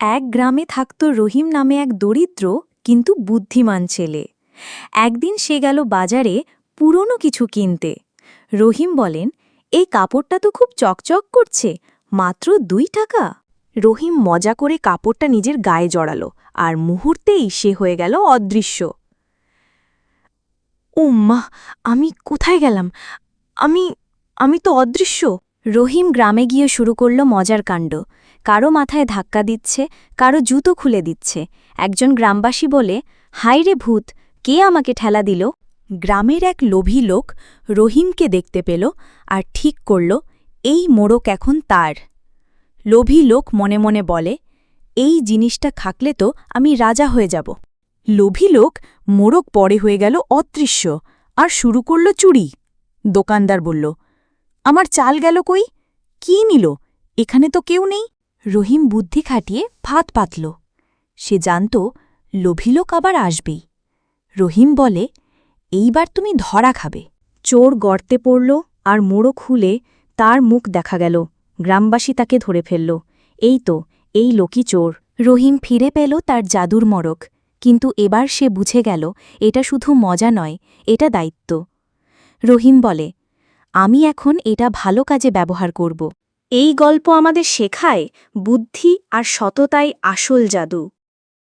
এক গ্রামে থাকত রহিম নামে এক দরিদ্র কিন্তু বুদ্ধিমান ছেলে। একদিন সে গেল বাজারে পুরনো কিছু কিনতে। রহিম বলেন, এই কাপড়টা তো খুব চকচক করছে, মাত্র 2 টাকা। রহিম মজা করে কাপড়টা নিজের গায়ে জড়ালো, আর মুহূর্তেই সে হয়ে গেল অদৃশ্য। উম্মা, আমি কোথায় গেলাম? আমি আমি তো অদৃশ্য। রহিম গ্রামে গিয়ে শুরু করল মজার কাণ্ড। কারো মাথায় ধাক্কা দিচ্ছে, কারো জুতো খুলে দিচ্ছে। একজন গ্রামবাসী বলে, হায় রে ভূত, কে আমাকে ঠেলা দিল? গ্রামের এক লোভী লোক রহিমকে দেখতে পেল আর ঠিক করল, এই মোড়ক এখন তার। লোভী লোক মনে মনে বলে, এই জিনিসটা খাকলে তো আমি রাজা হয়ে যাব। লোভী লোক মোড়ক পরে হয়ে গেল অদৃশ্য আর শুরু করল চুরি। দোকানদার বলল, আমার চাল গেল কই? কি নিল? এখানে তো কেউ নেই। রহিম বুদ্ধি খাটিয়ে ফাঁদ পাতল। সে জানত লোভী লোক আবার আসবেই। রহিম বলে, এইবার তুমি ধরা খাবে। চোর গর্তে পড়ল আর মোড়ো খুলে তার মুখ দেখা গেল। গ্রামবাসী তাকে ধরে ফেলল। এই তো, এই লোকই চোর। রহিম ফিরে পেল তার জাদুর মড়ক, কিন্তু এবার সে বুঝে গেল এটা শুধু মজা নয়, এটা দায়িত্ব। রহিম বলে, আমি এখন এটা ভালো কাজে ব্যবহার করব। এই গল্প আমাদের শেখায়, বুদ্ধি আর সততাই আসল জাদু।